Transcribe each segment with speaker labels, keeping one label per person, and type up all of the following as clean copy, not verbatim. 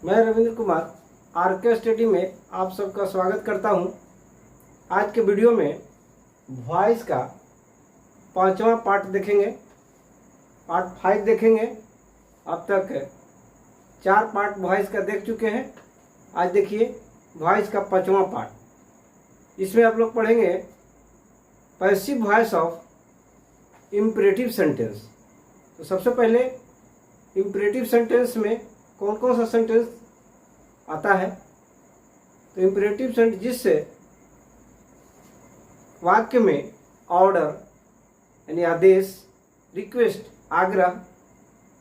Speaker 1: मैं Ravindra Kumar R K study में आप सबका स्वागत करता हूं। आज के वीडियो में वॉइस का 5वां पार्ट देखेंगे। पार्ट 5 देखेंगे। अब तक 4 पार्ट वॉइस का देख चुके हैं। आज देखिए वॉइस का 5वां पार्ट। इसमें आप लोग पढ़ेंगे passive voice of imperative sentence. तो सबसे पहले इम्परेटिव सेंटेंस में कौन कौन सा सेंटेंस आता है। तो इम्परेटिव सेंटेंस जिससे वाक्य में ऑर्डर यानी आदेश, रिक्वेस्ट आग्रह,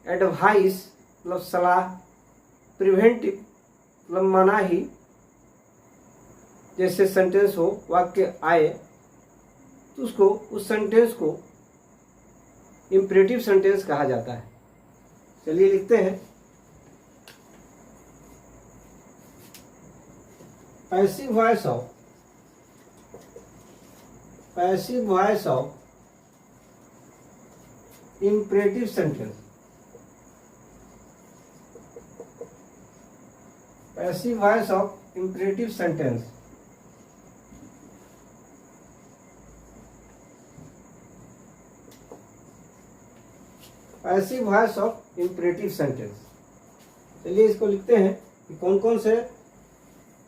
Speaker 1: एडवाइस मतलब सलाह, प्रिवेंटिव मतलब मनाही जैसे सेंटेंस हो, वाक्य आए तो उसको उस सेंटेंस को इम्परेटिव सेंटेंस कहा जाता है। चलिए लिखते हैं। Passive voice of imperative sentence. Passive voice of imperative sentence. Passive voice of imperative sentence. चलिए इसको लिखते हैं कि कौन कौन से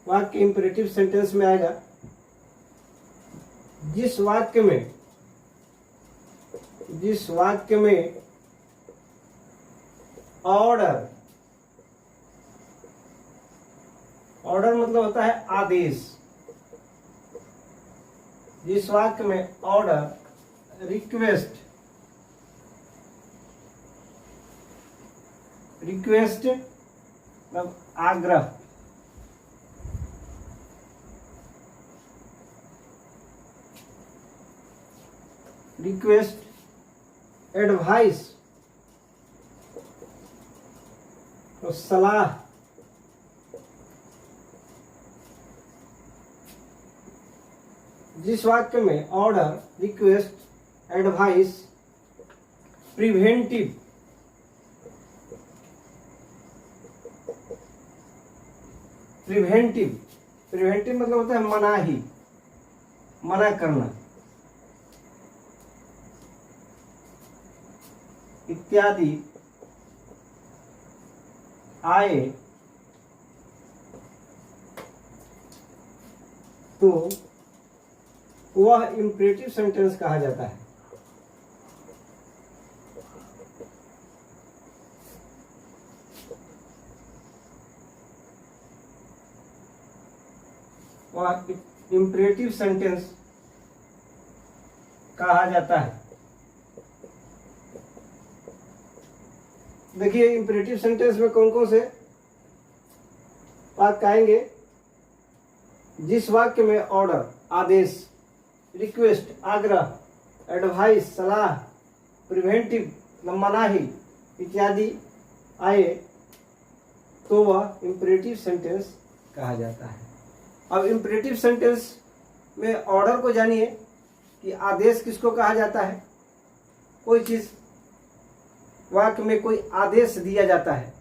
Speaker 1: वाक्य इम्परेटिव सेंटेंस में आएगा। जिस वाक्य में ऑर्डर मतलब होता है आदेश। जिस वाक्य में ऑर्डर, रिक्वेस्ट मतलब आग्रह, रिक्वेस्ट, एडवाइस तो सलाह, जिस वाक्य में ऑर्डर, रिक्वेस्ट, एडवाइस, प्रिवेंटिव मतलब होता है मनाही, मना करना इत्यादि आए तो वह इम्परेटिव सेंटेंस कहा जाता है। वह इम्परेटिव सेंटेंस कहा जाता है। देखिए इम्परेटिव सेंटेंस में कौन कौन से वाक्य आएंगे। जिस वाक्य में ऑर्डर, आदेश, रिक्वेस्ट आग्रह, एडवाइस सलाह, प्रिवेंटिव मनाही इत्यादि आए तो वह इम्परेटिव सेंटेंस कहा जाता है। अब इम्परेटिव सेंटेंस में ऑर्डर को जानिए कि आदेश किसको कहा जाता है। कोई चीज वाक्य में कोई आदेश दिया जाता है,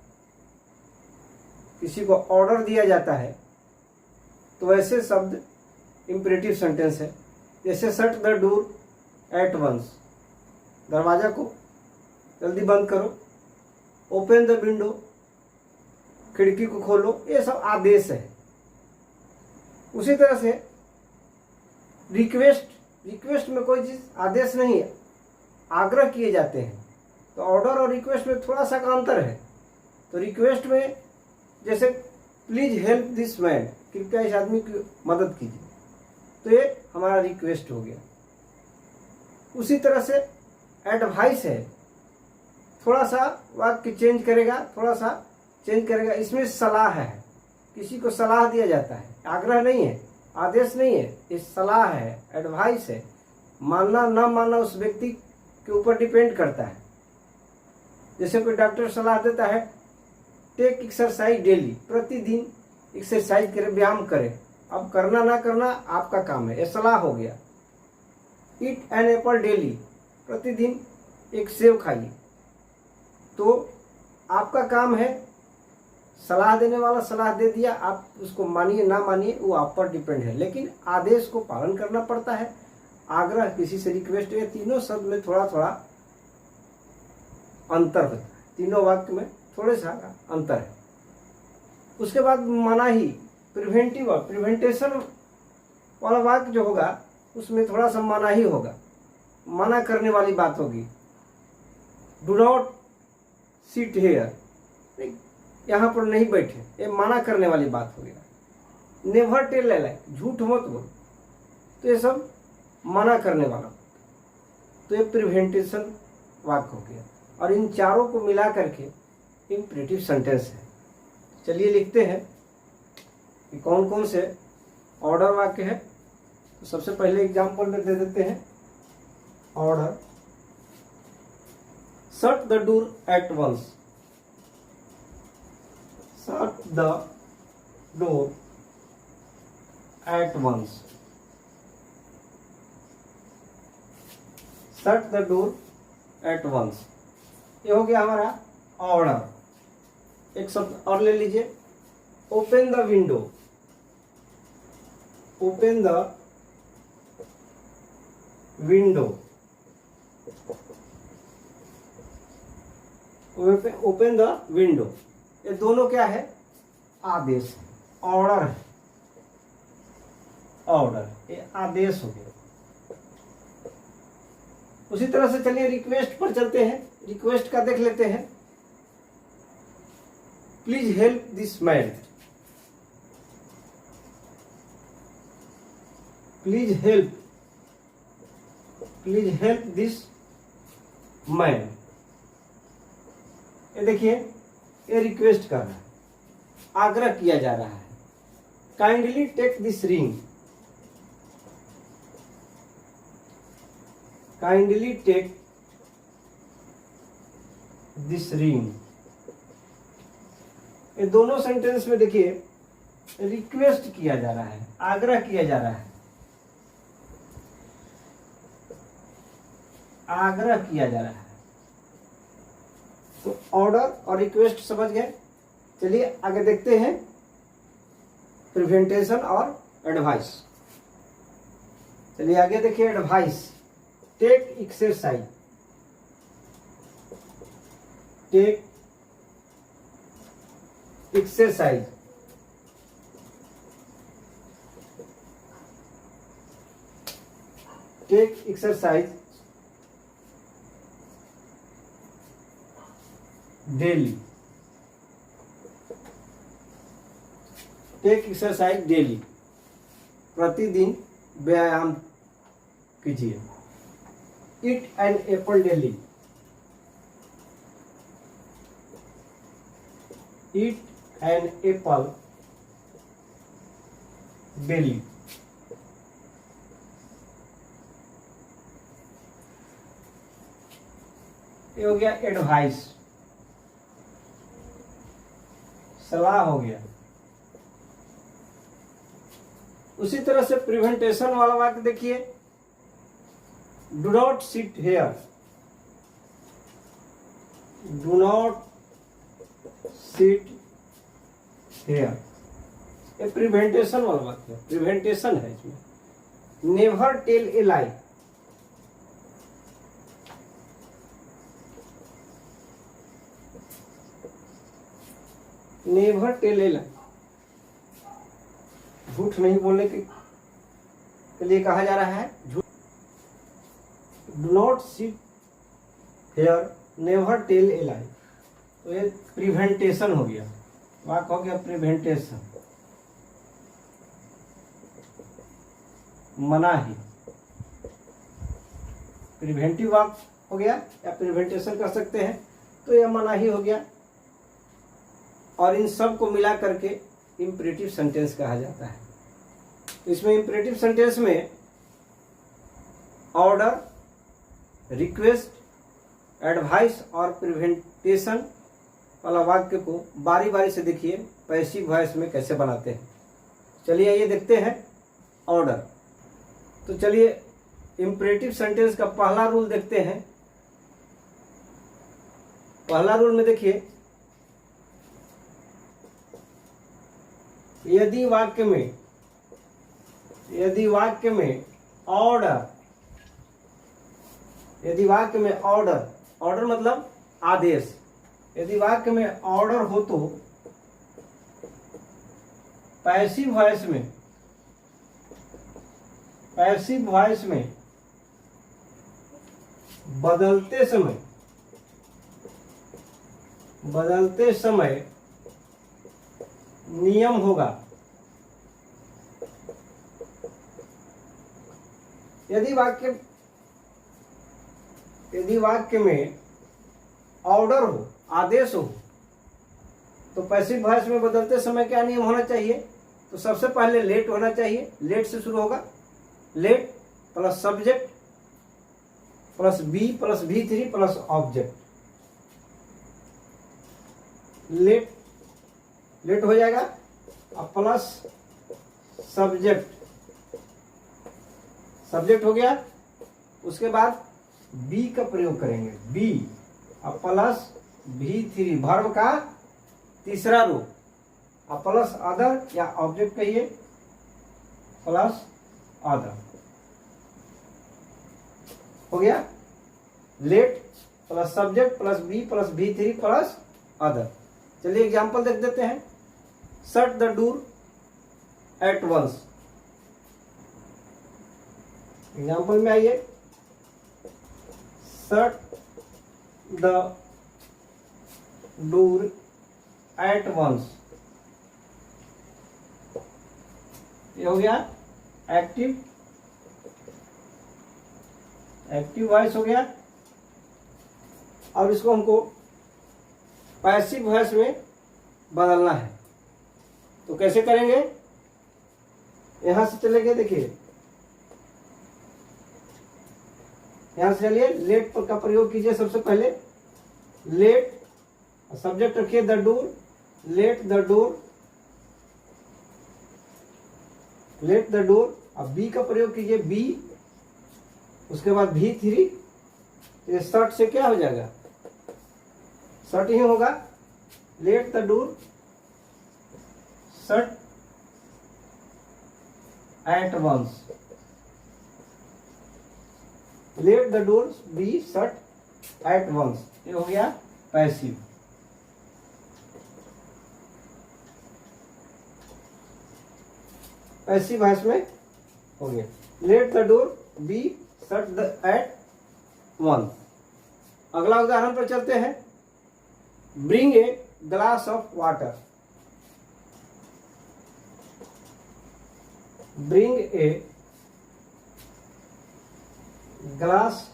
Speaker 1: किसी को ऑर्डर दिया जाता है तो वैसे शब्द इम्परेटिव सेंटेंस है। जैसे shut the door at once, दरवाजा को जल्दी बंद करो। ओपन द विंडो, खिड़की को खोलो। ये सब आदेश है। उसी तरह से रिक्वेस्ट में कोई चीज आदेश नहीं है, आग्रह किए जाते हैं। तो ऑर्डर और रिक्वेस्ट में थोड़ा सा का अंतर है। तो रिक्वेस्ट में जैसे प्लीज हेल्प दिस मैन, कृपया इस आदमी की मदद कीजिए, तो ये हमारा रिक्वेस्ट हो गया। उसी तरह से एडवाइस है, थोड़ा सा वाक्य चेंज करेगा, इसमें सलाह है, किसी को सलाह दिया जाता है, आग्रह नहीं है, आदेश नहीं है, ये सलाह है, एडवाइस है। मानना ना मानना उस व्यक्ति के ऊपर डिपेंड करता है। जैसे कोई डॉक्टर सलाह देता है टेक एक्सरसाइज डेली, प्रतिदिन एक्सरसाइज करे, व्यायाम करे। अब करना ना करना आपका काम है, ये सलाह हो गया। ईट एन एप्पल डेली, प्रतिदिन एक सेब खाइए। तो आपका काम है सलाह देने वाला सलाह दे दिया, आप उसको मानिए ना मानिए वो आप पर डिपेंड है, लेकिन आदेश को पालन करना पड़ता है। आग्रह, किसी से रिक्वेस्ट, ये तीनों शब्द में थोड़ा थोड़ा अंतर होता है, तीनों वाक्य में थोड़े सा अंतर है। उसके बाद मनाही, प्रिवेंटिव, प्रिवेंटेशन वाला वाक्य जो होगा उसमें थोड़ा सा मनाही होगा, मना करने वाली बात होगी। डू नॉट सिट हेयर, यहाँ पर नहीं बैठे, ये मना करने वाली बात हो गया। नेवर टेल ए लाई, झूठ मत बोल, तो ये सब मना करने वाला, तो ये प्रिवेंटेशन वाक्य हो गया। और इन चारों को मिला करके इम्परेटिव सेंटेंस है। चलिए लिखते हैं कि कौन कौन से ऑर्डर वाक्य है। तो सबसे पहले एग्जाम्पल में दे देते हैं order, shut the door at once, shut the door at once, shut the door at once, ये हो गया हमारा ऑर्डर। एक शब्द और ले लीजिए, open the window, open the window, open the window, ये दोनों क्या है? आदेश, ऑर्डर है, ऑर्डर, ये आदेश हो गया। उसी तरह से चलिए रिक्वेस्ट पर चलते हैं। रिक्वेस्ट का देख लेते हैं, please help this man, please help this man, ये देखिए ये रिक्वेस्ट कर रहा है, आग्रह किया जा रहा है। Kindly take this ring, kindly take this ring, ये दोनों सेंटेंस में देखिए रिक्वेस्ट किया जा रहा है, आग्रह किया जा रहा है, आग्रह किया जा रहा है। तो ऑर्डर और रिक्वेस्ट समझ गए। चलिए आगे देखते हैं प्रिवेंटेशन और एडवाइस। चलिए आगे देखिए advice, take exercise, take exercise, take exercise daily, take exercise daily, प्रतिदिन व्यायाम कीजिए। Eat an apple daily, eat an apple daily. ये हो गया एडवाइस, सलाह हो गया। उसी तरह से प्रिवेंटेशन वाला वाक्य देखिए, do not sit here, do not sit here, ये प्रिवेंटेशन वाला वाक्य है, प्रिवेंटेशन है इसमें। Never tell a lie, never tell a lie, झूठ नहीं बोलने के लिए कहा जा रहा है। झूठ, do not sit here, never tell a lie, तो ये प्रिवेंटेशन हो गया, वाक्य हो गया प्रिवेंटेशन, मनाही। प्रिवेंटिव वाक्य हो गया या प्रिवेंटेशन कर सकते हैं, तो यह मनाही हो गया। और इन सब को मिला करके इम्परेटिव सेंटेंस कहा जाता है। इसमें इम्परेटिव सेंटेंस में ऑर्डर, रिक्वेस्ट, एडवाइस और प्रिवेंटेशन वाला वाक्य को बारी बारी से देखिए पैसिव वॉइस में कैसे बनाते हैं। चलिए ये देखते हैं ऑर्डर। तो चलिए इम्परेटिव सेंटेंस का पहला रूल देखते हैं। पहला रूल में देखिए, यदि वाक्य में ऑर्डर, यदि वाक्य में ऑर्डर मतलब आदेश, यदि वाक्य में ऑर्डर हो तो पैसिव वॉइस में बदलते समय नियम होगा। यदि वाक्य में ऑर्डर हो, आदेश हो, तो पैसिव वॉइस में बदलते समय क्या नियम होना चाहिए? तो सबसे पहले लेट होना चाहिए। लेट से शुरू होगा। Let plus subject plus be plus V3 plus object. Let हो जाएगा। अब प्लस सब्जेक्ट हो गया। उसके बाद बी का प्रयोग करेंगे, बी। अब प्लस V3 वर्ब का तीसरा रूप। अब प्लस अदर या ऑब्जेक्ट कहिए, प्लस अदर हो गया। Let plus subject plus be plus V3 plus other. चलिए एग्जांपल देख देते हैं। Shut the door at once. Example में आइए। Shut the door at once. ये हो गया एक्टिव वॉइस हो गया। और इसको हमको पैसिव वॉइस में बदलना है। तो कैसे करेंगे? यहां से चलेंगे। देखिए यहां से चलिए, लेट का प्रयोग कीजिए। सबसे पहले लेट, सब्जेक्ट रखिए the door. Late the door. अब बी का प्रयोग कीजिए, बी। उसके बाद V3। ये शट से क्या हो जाएगा? शट ही होगा। Let the door shut at once. Let the door be shut at once. ये हो गया पैसिव। पैसिव वॉइस में हो गया। Let the door be shut at once. अगला उदाहरण पर चलते हैं। Bring a glass of water. Bring a glass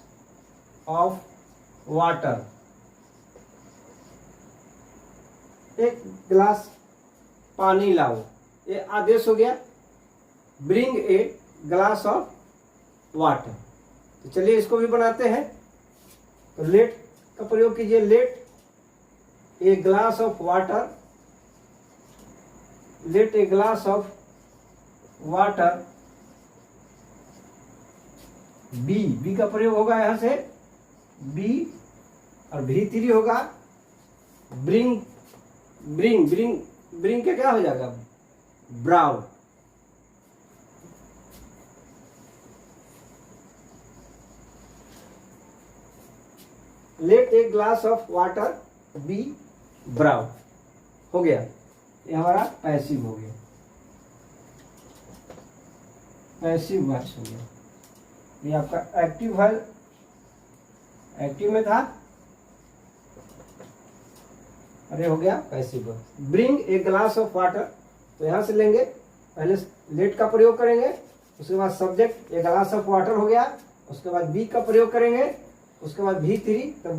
Speaker 1: of water. एक गिलास पानी लाओ। ये आदेश हो गया। Bring a glass of water. तो चलिए इसको भी बनाते हैं। तो लेट का प्रयोग कीजिए। Let a glass of water. Let a glass of water be का प्रयोग होगा यहां से, बी। और V3 होगा ब्रिंग के क्या हो जाएगा? Brought. Let a glass of water be brought हो गया। ये हमारा पैसिव हो गया। पैसिव वॉइस हो गया। ये आपका एक्टिव वॉइस, एक्टिव में था। अरे हो गया passive voice. Bring a glass of water. तो यहां से लेंगे, पहले लेट का प्रयोग करेंगे। उसके बाद subject A glass of water हो गया। उसके बाद बी का प्रयोग करेंगे। उसके बाद V3, तो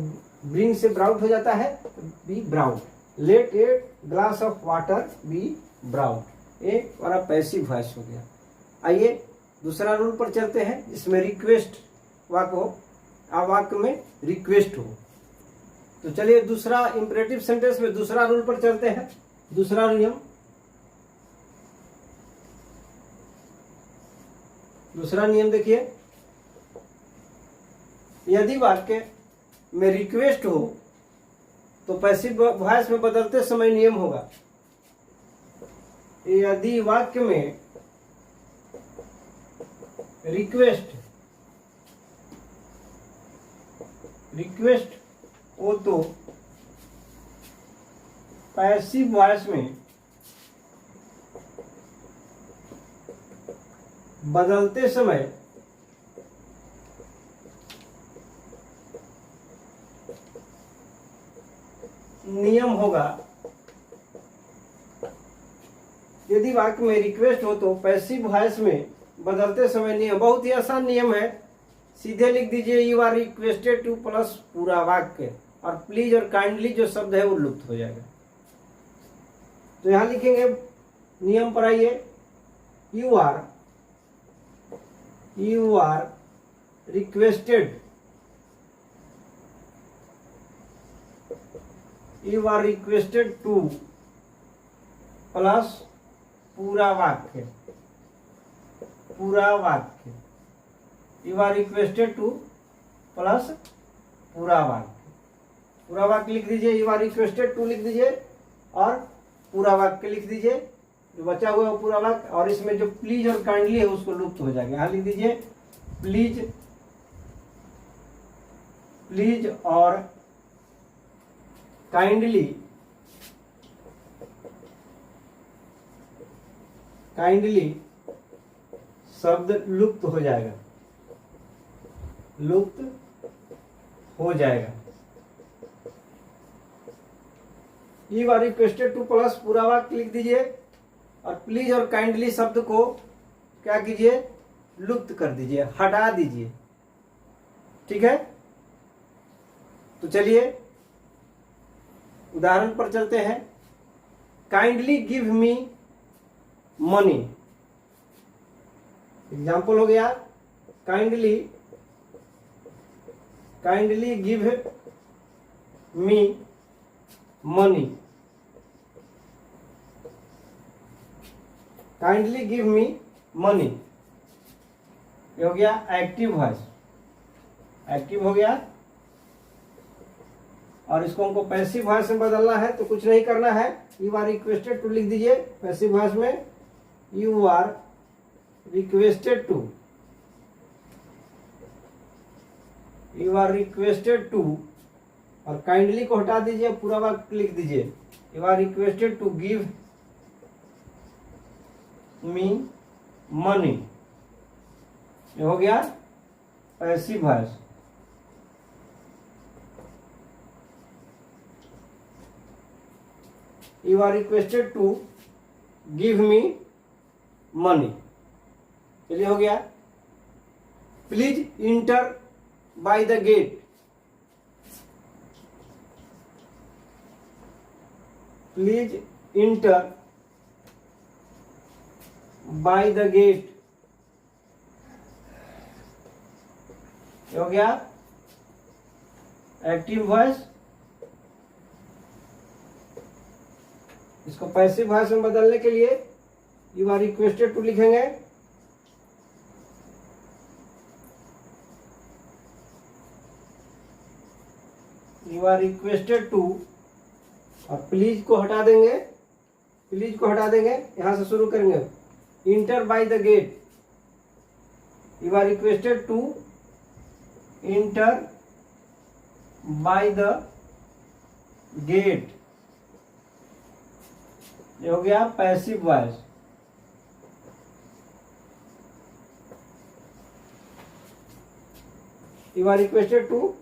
Speaker 1: ब्रिंग से ब्राउन हो जाता है, तो be brought. Let a glass of water be brought. ये हमारा पैसिव वॉइस हो गया। आइए दूसरा रूल पर चलते हैं, जिसमें रिक्वेस्ट वाक्य हो, वाक्य में रिक्वेस्ट हो। तो चलिए दूसरा इंपरेटिव सेंटेंस में दूसरा रूल पर चलते हैं। दूसरा नियम, दूसरा नियम देखिए। यदि वाक्य में रिक्वेस्ट हो तो पैसिव वॉइस में बदलते समय नियम होगा। यदि वाक्य में रिक्वेस्ट हो तो पैसिव वॉइस में बदलते समय नियम होगा। यदि वाक्य में रिक्वेस्ट हो तो पैसिव वॉइस में बदलते समय नियम, बहुत ही आसान नियम है, सीधे लिख दीजिए you are requested to plus पूरा वाक्य, और प्लीज और काइंडली जो शब्द है वो लुप्त हो जाएगा। तो यहां लिखेंगे, नियम पर आइए, you are requested, you are requested to plus पूरा वाक्य, you are requested to plus पूरा वाक्य लिख दीजिए, यू आर रिक्वेस्टेड टू लिख दीजिए और पूरा वाक्य लिख दीजिए, जो बचा हुआ है वो पूरा वाक्य, और इसमें जो प्लीज और काइंडली है उसको लुप्त हो जाएगा। यहाँ लिख दीजिए प्लीज और काइंडली शब्द लुप्त हो जाएगा, you are requested to plus पूरा वाक्य लिख दीजिए और प्लीज और काइंडली शब्द को क्या कीजिए, लुप्त कर दीजिए, हटा दीजिए। ठीक है, तो चलिए उदाहरण पर चलते हैं। Kindly give me money, example हो गया, kindly give me money, kindly give me money, ये हो गया एक्टिव वॉइस, एक्टिव हो गया। और इसको हमको पैसिव वॉइस में बदलना है, तो कुछ नहीं करना है, यू आर रिक्वेस्टेड टू लिख दीजिए पैसिव वॉइस में, यू आर रिक्वेस्टेड टू और काइंडली को हटा दीजिए, पूरा वाक्य लिख दीजिए, you are requested to give me money, ये हो गया passive voice. You are requested to give me money, चलिए हो गया। Please enter by the gate, please enter by the gate, हो गया एक्टिव वॉइस। इसको पैसिव वॉइस में बदलने के लिए यू आर रिक्वेस्टेड टू लिखेंगे, यू आर रिक्वेस्टेड टू और प्लीज को हटा देंगे, यहां से शुरू करेंगे, enter by the gate, you are requested to enter by the gate, ये हो गया passive voice. You are requested to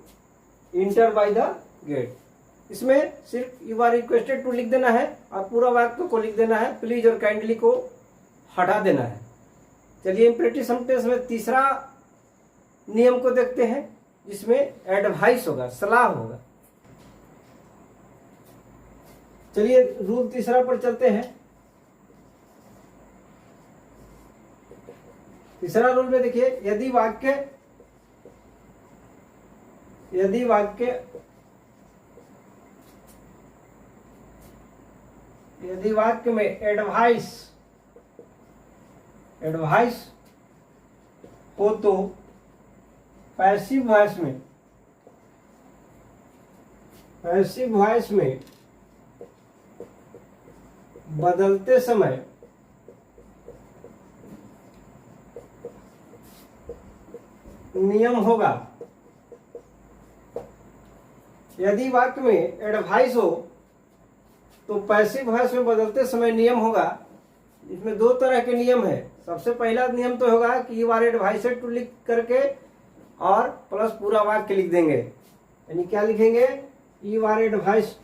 Speaker 1: enter by the gate, इसमें सिर्फ यू आर रिक्वेस्टेड टू लिख देना है और पूरा वाक्य को लिख देना है, प्लीज और काइंडली को हटा देना है। चलिए इंपरेटिव सेंटेंस में तीसरा नियम को देखते हैं, जिसमें एडवाइस होगा, सलाह होगा। चलिए रूल तीसरा पर चलते हैं। तीसरा रूल में देखिए, यदि वाक्य में एडवाइस हो तो पैसिव वॉइस में बदलते समय नियम होगा, यदि वाक्य में एडवाइस हो तो पैसिव वॉइस में बदलते समय नियम होगा। इसमें दो तरह के नियम है। सबसे पहला नियम तो होगा कि यू आर एडवाइस्ड टू लिख करके और प्लस पूरा वाक्य लिख देंगे। यानी क्या लिखेंगे, you are advised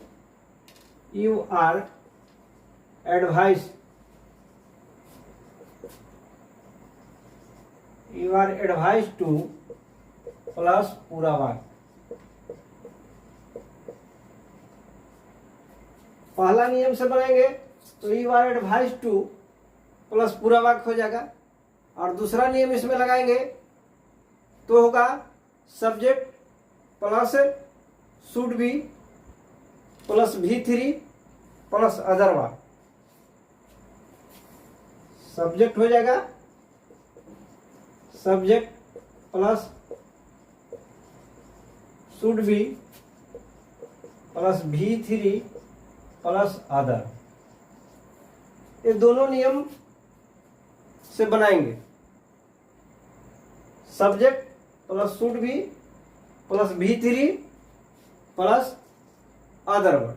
Speaker 1: to plus पूरा वाक्य। पहला नियम से बनाएंगे तो you are advised to plus पूरा वाक्य हो जाएगा। और दूसरा नियम इसमें लगाएंगे तो होगा subject plus should be plus V3 plus other वाक्य। सब्जेक्ट हो जाएगा subject plus should be plus V3 plus other. ये दोनों नियम से बनाएंगे, subject plus should be plus V3 plus other word.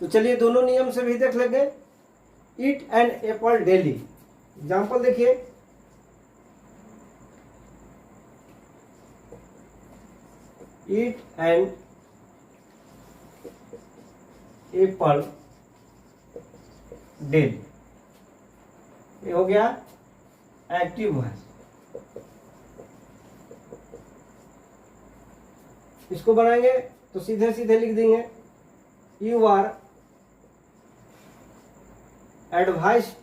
Speaker 1: तो चलिए दोनों नियम से भी देख लेंगे। ईट एन एप्पल डेली। एग्जाम्पल देखिए, ईट एन एप्पल डेली। ये हो गया एक्टिव वॉइस। इसको बनाएंगे तो सीधे सीधे लिख देंगे, यू आर एडवाइस्ड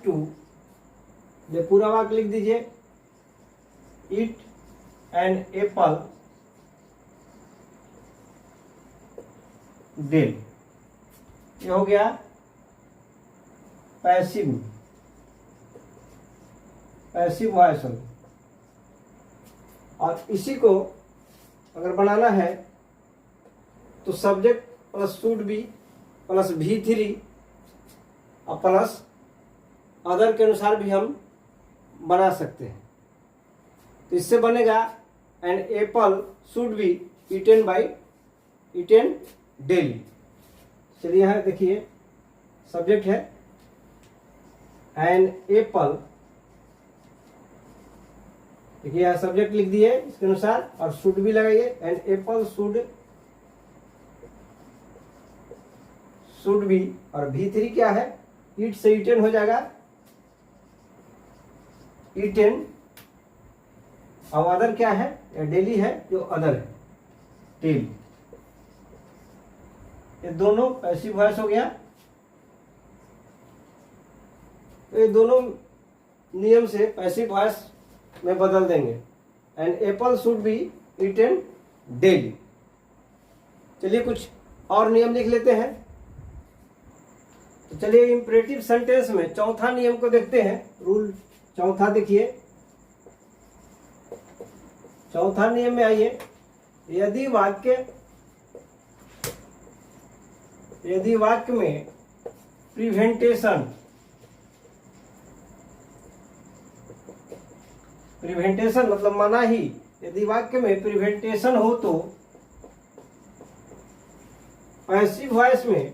Speaker 1: टू, ये पूरा वाक्य लिख दीजिए, ईट एन एप्पल डेली। ये हो गया पैसिव वॉइस। और इसी को अगर बनाना है तो subject plus should be plus V3 और प्लस अदर के अनुसार भी हम बना सकते हैं। तो इससे बनेगा an apple should be eaten daily. चलिए यहाँ देखिए, सब्जेक्ट है एन एप्पल, देखिए यहाँ सब्जेक्ट लिख दिए इसके अनुसार, और शुड भी लगाइए, एन एप्पल शुड बी, और V3 क्या है, ईट से ईटेन हो जाएगा, ईटेन। और अदर क्या है, डेली है जो अदर है, डेली। ये दोनों पैसिव वॉइस हो गया। तो ये दोनों नियम से पैसिव वॉइस में बदल देंगे, and Apple should be eaten daily. चलिए कुछ और नियम लिख लेते हैं। तो चलिए इंपरेटिव सेंटेंस में चौथा नियम को देखते हैं। रूल चौथा देखिए, चौथा नियम में आइए, यदि वाक्य में प्रिवेंटेशन मतलब मनाही, यदि वाक्य में प्रिवेंटेशन हो तो पैसिव वॉइस में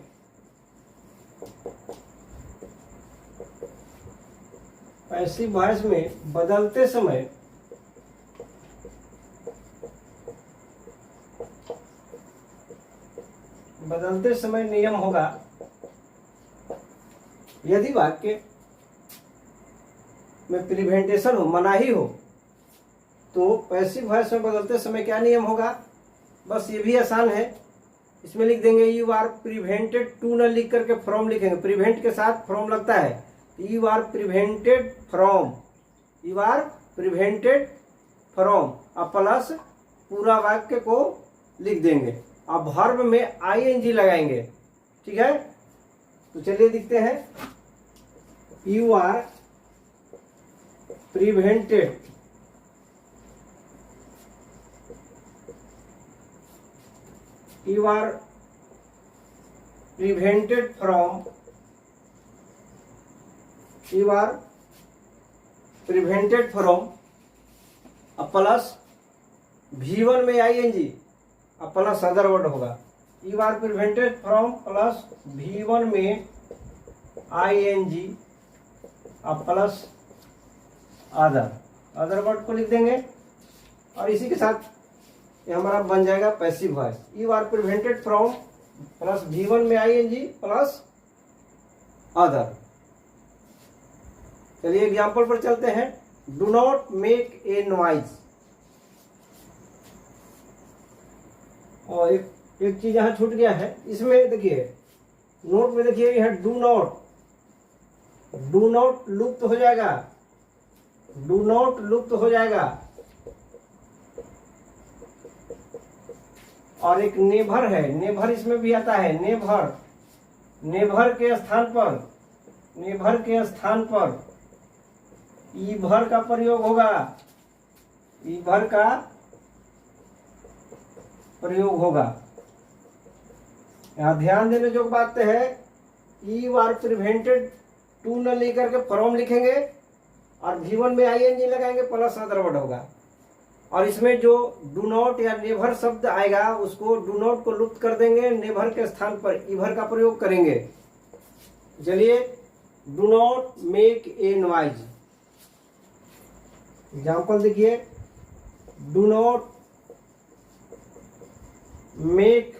Speaker 1: बदलते समय नियम होगा, यदि वाक्य में प्रिवेंटेशन हो, मनाही हो, तो पैसिव वॉइस में बदलते समय क्या नियम होगा। बस ये भी आसान है, इसमें लिख देंगे यू आर प्रिवेंटेड टू, न लिख करके फ्रॉम लिखेंगे, प्रिवेंट के साथ फ्रॉम लगता है, यू आर प्रिवेंटेड फ्रॉम, और प्लस पूरा वाक्य को लिख देंगे। अब वर्ब में ING लगाएंगे, ठीक है। तो चलिए दिखते हैं, you are prevented from you are prevented from, अब प्लस V1 में ING, अब प्लस अदर वर्ड होगा। You are prevented from plus V1 में ING, अब प्लस अदर वर्ड को लिख देंगे और इसी के साथ ये हमारा बन जाएगा passive voice. You are prevented from plus V1 में ING प्लस अदर। चलिए एग्जाम्पल पर चलते हैं। Do not make a noise, और एक चीज यहां छूट गया है, इसमें देखिए नोट में देखिए यह डू नॉट लुप्त हो जाएगा, डू नॉट लुप्त हो जाएगा। और एक नेभर है, नेभर इसमें भी आता है, नेभर के स्थान पर ईभर का प्रयोग होगा, ईभर का प्रयोग होगा। यहां ध्यान देने जो बात है, यू आर प्रिवेंटेड, टू न लेकर के फ्रॉम लिखेंगे और V1 में ING लगाएंगे प्लस अदर वर्ड होगा। और इसमें जो डू नॉट या नेभर शब्द आएगा उसको डू नॉट को लुप्त कर देंगे, नेभर के स्थान पर ईभर का प्रयोग करेंगे। चलिए do not make a noise, example देखिए। Do not make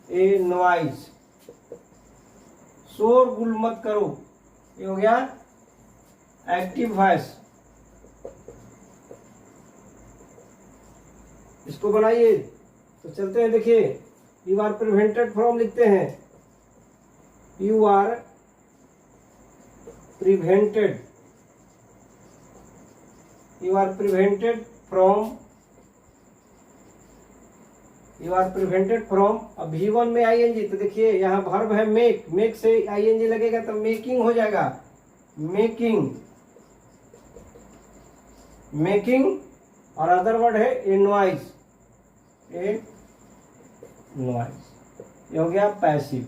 Speaker 1: a noise, शोरगुल मत करो, ये हो गया एक्टिव वॉइस। इसको बनाइए तो चलते हैं, देखिए यू आर प्रिवेंटेड फ्रॉम लिखते हैं, you are prevented, you are prevented from, you are prevented from. अब V1 में ING, तो देखिए यहाँ वर्ब है मेक से ING लगेगा तो मेकिंग हो जाएगा, मेकिंग और अदर वर्ड है ए नॉइज, ये हो गया passive.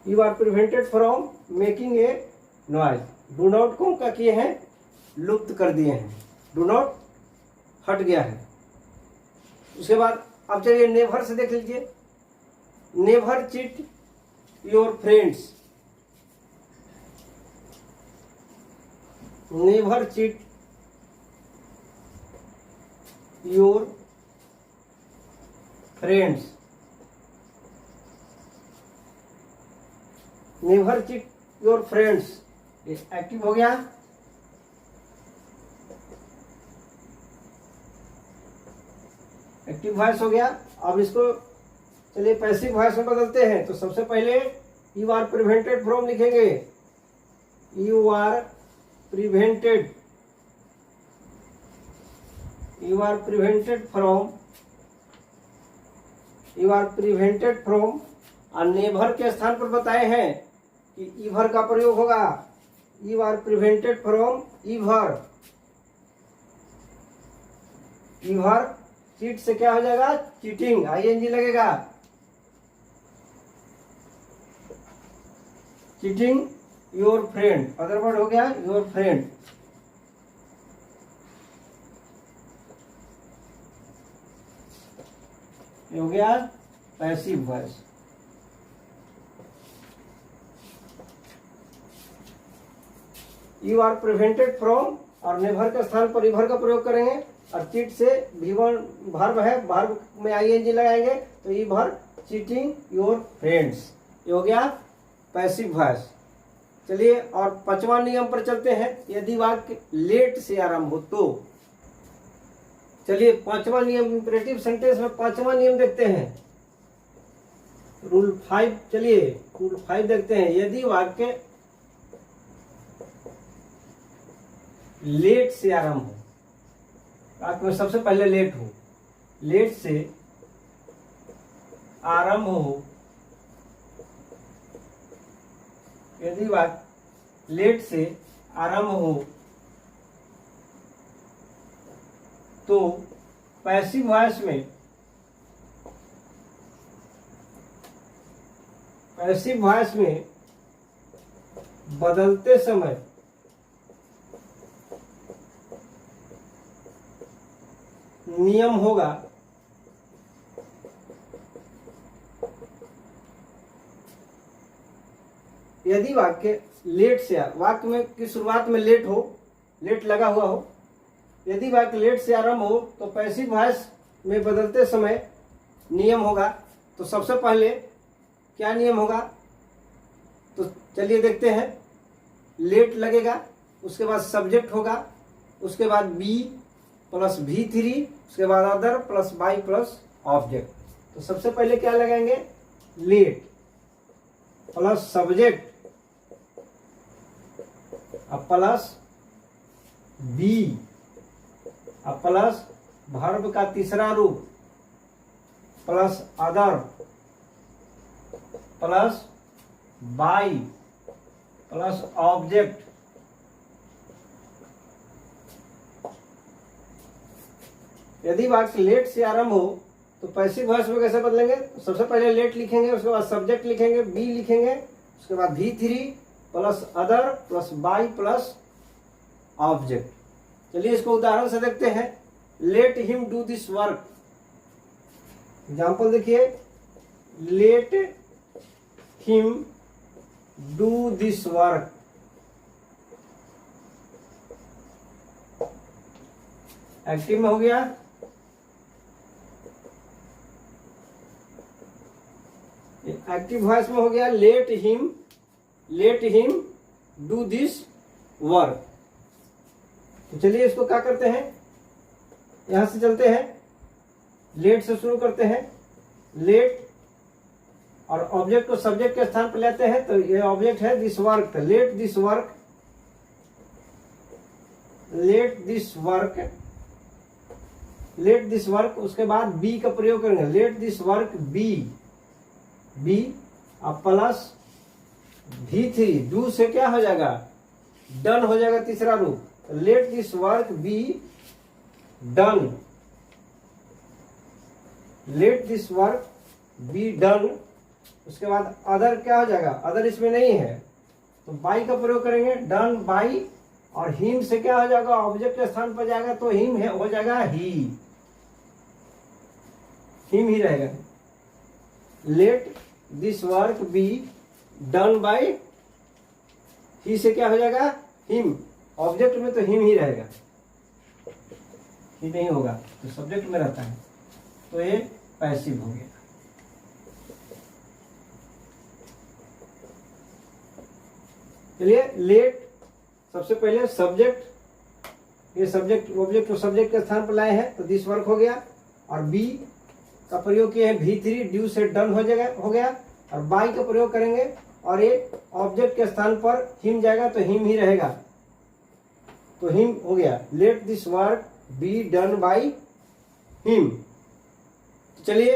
Speaker 1: You are prevented from making a noise. Do not को क्या किए हैं, लुप्त कर दिए हैं, डू नॉट हट गया है। उसके बाद अब चलिए नेवर से देख लीजिए। Never cheat your friends, never cheat your friends, never cheat your friends, active हो गया। एक्टिव वॉइस हो गया। अब इसको चलिए पैसिव वॉइस में बदलते हैं। तो सबसे पहले यू आर प्रिवेंटेड फ्रॉम लिखेंगे, you are prevented, you are prevented from, you are prevented from. और नेभर के स्थान पर बताए हैं कि ईभर का प्रयोग होगा, you are prevented from ever, ever cheat से क्या हो जाएगा, चीटिंग, ING लगेगा, cheating your friend, other word हो गया योर फ्रेंड। ये हो गया passive voice. You are prevented from और नेभर के स्थान पर ईभर का प्रयोग करेंगे और चीट से V1 वर्ब है, वर्ब में ING लगाएंगे तो ईभर चीटिंग योर फ्रेंड्स। ये हो गया पैसिव वॉइस। चलिए और पांचवा नियम पर चलते हैं। यदि वाक्य लेट से आरंभ हो तो, चलिए पांचवा नियम, इंपरेटिव सेंटेंस में पांचवा नियम देखते हैं, रूल 5। चलिए रूल 5 देखते हैं। यदि वाक्य लेट से आरंभ हो, वाक्य में सबसे पहले लेट हो, लेट से आरंभ हो, यदि वाक्य लेट से आरंभ हो तो पैसिव वॉइस में पैसिव वॉइस में बदलते समय नियम होगा यदि वाक्य लेट से वाक्य में की शुरुआत में लेट हो, लेट लगा हुआ हो, यदि वाक्य लेट से आरंभ हो तो पैसिव वॉइस में बदलते समय नियम होगा। तो सबसे पहले क्या नियम होगा, तो चलिए देखते हैं। लेट लगेगा, उसके बाद सब्जेक्ट होगा, उसके बाद बी प्लस V3, उसके बाद other plus by plus object. तो सबसे पहले क्या लगाएंगे, लेट प्लस सब्जेक्ट अब प्लस बी अब प्लस वर्ब का तीसरा रूप plus other plus by plus object. यदि वाक्य लेट से आरंभ हो तो पैसिव वॉइस में कैसे बदलेंगे, तो सबसे पहले लेट लिखेंगे, उसके बाद सब्जेक्ट लिखेंगे, बी लिखेंगे, उसके बाद V3 plus other plus by plus object. चलिए इसको उदाहरण से देखते हैं। Let him do this work, example देखिए, let him do this work. Active में हो गया, एक्टिव वॉइस में हो गया let him do this work. तो चलिए इसको क्या करते हैं, यहां से चलते हैं, लेट से शुरू करते हैं। लेट और ऑब्जेक्ट को सब्जेक्ट के स्थान पर लेते हैं, तो ये ऑब्जेक्ट है this work, let this work, let this work, let this work. उसके बाद बी का प्रयोग करेंगे, let this work be, be अब प्लस V3, डू से क्या हो जाएगा, डन हो जाएगा तीसरा रूप, let this work be done, let this work be done. उसके बाद अदर क्या हो जाएगा, अदर इसमें नहीं है तो बाई का प्रयोग करेंगे, डन बाई, और हिम से क्या हो जाएगा, ऑब्जेक्ट के स्थान पर जाएगा तो हिम है, हो जाएगा हिम ही रहेगा। Let this work be done by, he से क्या हो जाएगा, हिम, ऑब्जेक्ट में तो हिम ही रहेगा, ही नहीं होगा तो सब्जेक्ट में रहता है, तो ये पैसिव हो गया। चलिए लेट, सबसे पहले सब्जेक्ट, ये सब्जेक्ट ऑब्जेक्ट को सब्जेक्ट के स्थान पर लाए हैं तो दिस वर्क हो गया, और बी का प्रयोग किए हैं V3, ड्यू से डन हो गया, और बाई का प्रयोग करेंगे और ये ऑब्जेक्ट के स्थान पर हिम जाएगा तो हिम ही रहेगा, तो हिम हो गया। Let this work be done by him. तो चलिए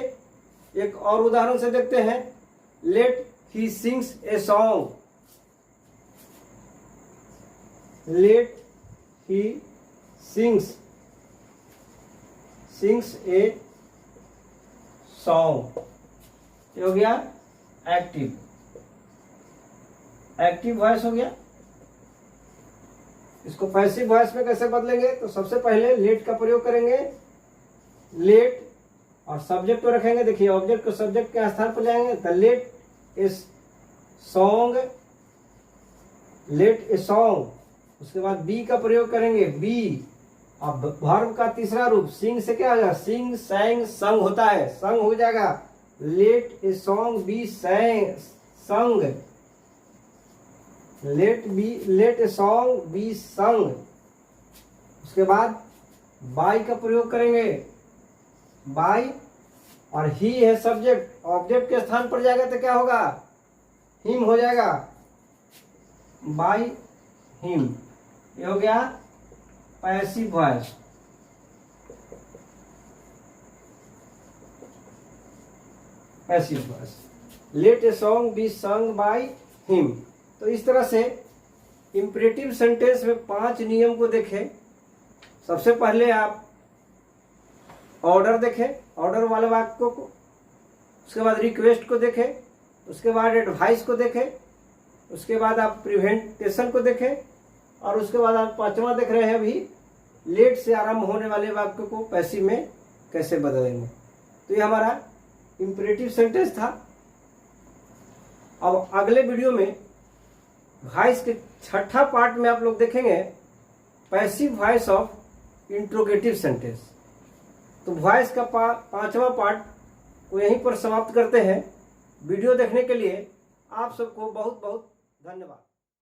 Speaker 1: एक और उदाहरण से देखते हैं। Let he sings a song, let he sings a song, ये हो गया एक्टिव, एक्टिव वॉइस हो गया। इसको पैसिव वॉइस में कैसे बदलेंगे, तो सबसे पहले लेट का प्रयोग करेंगे, लेट और सब्जेक्ट को रखेंगे, देखिए ऑब्जेक्ट को सब्जेक्ट के स्थान पर लाएंगे, the let is song, let a song. उसके बाद बी का प्रयोग करेंगे, बी अब वर्ब का तीसरा रूप, सिंग से क्या हो जाएगा, सिंग सैंग संग होता है, संग हो जाएगा, लेट ए सॉन्ग बी संग, लेट ए सॉन्ग बी संग। उसके बाद बाई का प्रयोग करेंगे, बाई और ही है सब्जेक्ट, ऑब्जेक्ट के स्थान पर जाएगा तो क्या होगा, हिम हो जाएगा, बाई हिम। ये हो गया passive voice. Passive voice, let a song be sung by him. तो इस तरह से इंपरेटिव सेंटेंस में 5 नियम को देखें। सबसे पहले आप ऑर्डर देखें, ऑर्डर वाले वाक्यों को, उसके बाद रिक्वेस्ट को देखें, उसके बाद एडवाइस को देखें, उसके बाद आप प्रिवेंटेशन को देखें, और उसके बाद आप 5वां देख रहे हैं अभी लेट से आरंभ होने वाले वाक्य को पैसिव में कैसे बदलेंगे। तो ये हमारा इंपरेटिव सेंटेंस था। अब अगले वीडियो में वॉइस के 6ठा पार्ट में आप लोग देखेंगे passive voice of interrogative sentence. तो वॉइस का 5वां पार्ट को यहीं पर समाप्त करते हैं। वीडियो देखने के लिए आप सबको बहुत बहुत धन्यवाद।